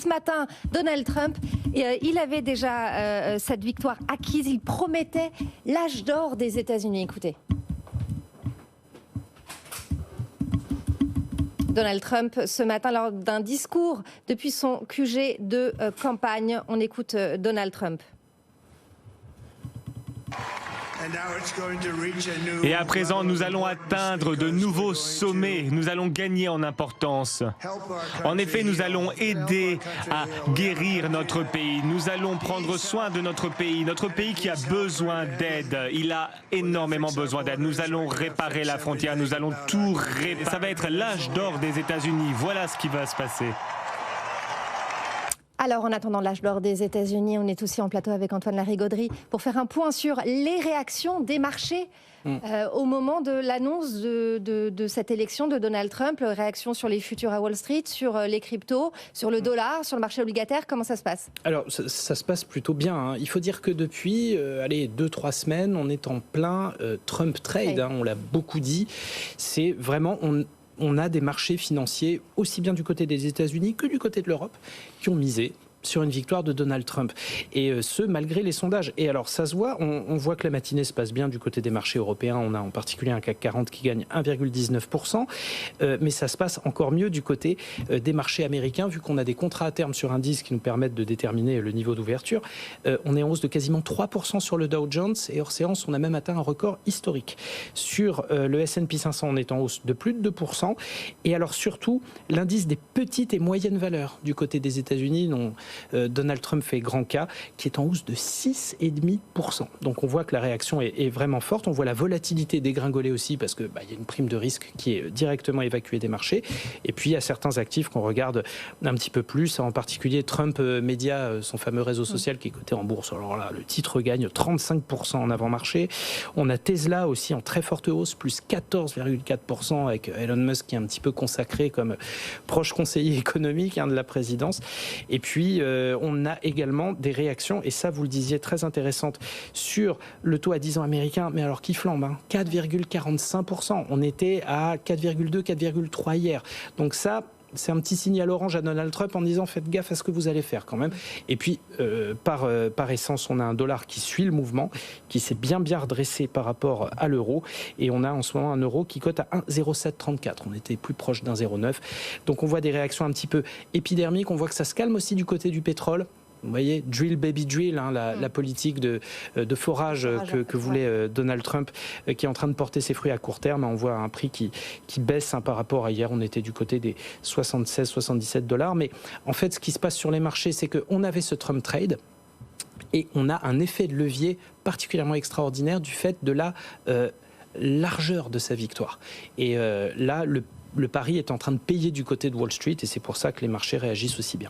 ce matin, Donald Trump, il avait déjà cette victoire acquise. Il promettait l'âge d'or des États-Unis. Écoutez. Donald Trump, ce matin, lors d'un discours depuis son QG de campagne. On écoute Donald Trump. Et à présent, nous allons atteindre de nouveaux sommets. Nous allons gagner en importance. En effet, nous allons aider à guérir notre pays. Nous allons prendre soin de notre pays qui a besoin d'aide. Il a énormément besoin d'aide. Nous allons réparer la frontière. Nous allons tout réparer. Ça va être l'âge d'or des États-Unis. Voilà ce qui va se passer. Alors, en attendant l'âge d'or des États-Unis, on est aussi en plateau avec Antoine Larigauderie pour faire un point sur les réactions des marchés au moment de l'annonce de cette élection de Donald Trump. Réactions sur les futurs à Wall Street, sur les cryptos, sur le dollar, sur le marché obligataire. Comment ça se passe? Alors, ça se passe plutôt bien, hein. Il faut dire que depuis 2-3 semaines, on est en plein Trump trade, hein, on l'a beaucoup dit. C'est vraiment... On a des marchés financiers, aussi bien du côté des États-Unis que du côté de l'Europe, qui ont misé sur une victoire de Donald Trump. Et ce, malgré les sondages. Et alors, ça se voit, on voit que la matinée se passe bien du côté des marchés européens. On a en particulier un CAC 40 qui gagne 1,19%. Mais ça se passe encore mieux du côté des marchés américains, vu qu'on a des contrats à terme sur indices qui nous permettent de déterminer le niveau d'ouverture. On est en hausse de quasiment 3% sur le Dow Jones. Et hors séance, on a même atteint un record historique. Sur le S&P 500, on est en hausse de plus de 2%. Et alors, surtout, l'indice des petites et moyennes valeurs du côté des États-Unis, dont Donald Trump fait grand cas, qui est en hausse de 6,5%. Donc on voit que la réaction est vraiment forte. On voit la volatilité dégringoler aussi parce que y a une prime de risque qui est directement évacuée des marchés. Et puis il y a certains actifs qu'on regarde un petit peu plus, en particulier Trump Media, son fameux réseau social qui est coté en bourse. Alors là, le titre gagne 35% en avant-marché. On a Tesla aussi en très forte hausse, plus 14,4% avec Elon Musk qui est un petit peu consacré comme proche conseiller économique de la présidence. Et puis on a également des réactions, et ça vous le disiez, très intéressantes, sur le taux à 10 ans américain, mais alors qui flambe, 4,45%. On était à 4,2, 4,3 hier. Donc ça, c'est un petit signal orange à Donald Trump en disant faites gaffe à ce que vous allez faire quand même. Et puis, par essence, on a un dollar qui suit le mouvement, qui s'est bien redressé par rapport à l'euro. Et on a en ce moment un euro qui cote à 1,0734. On était plus proche d'1,09. Donc on voit des réactions un petit peu épidermiques. On voit que ça se calme aussi du côté du pétrole. Vous voyez, drill baby drill, la politique de forage que voulait Donald Trump, qui est en train de porter ses fruits à court terme. On voit un prix qui baisse par rapport à hier. On était du côté des 76-77 $. Mais en fait, ce qui se passe sur les marchés, c'est qu'on avait ce Trump trade et on a un effet de levier particulièrement extraordinaire du fait de la largeur de sa victoire. Et là, le pari est en train de payer du côté de Wall Street et c'est pour ça que les marchés réagissent aussi bien.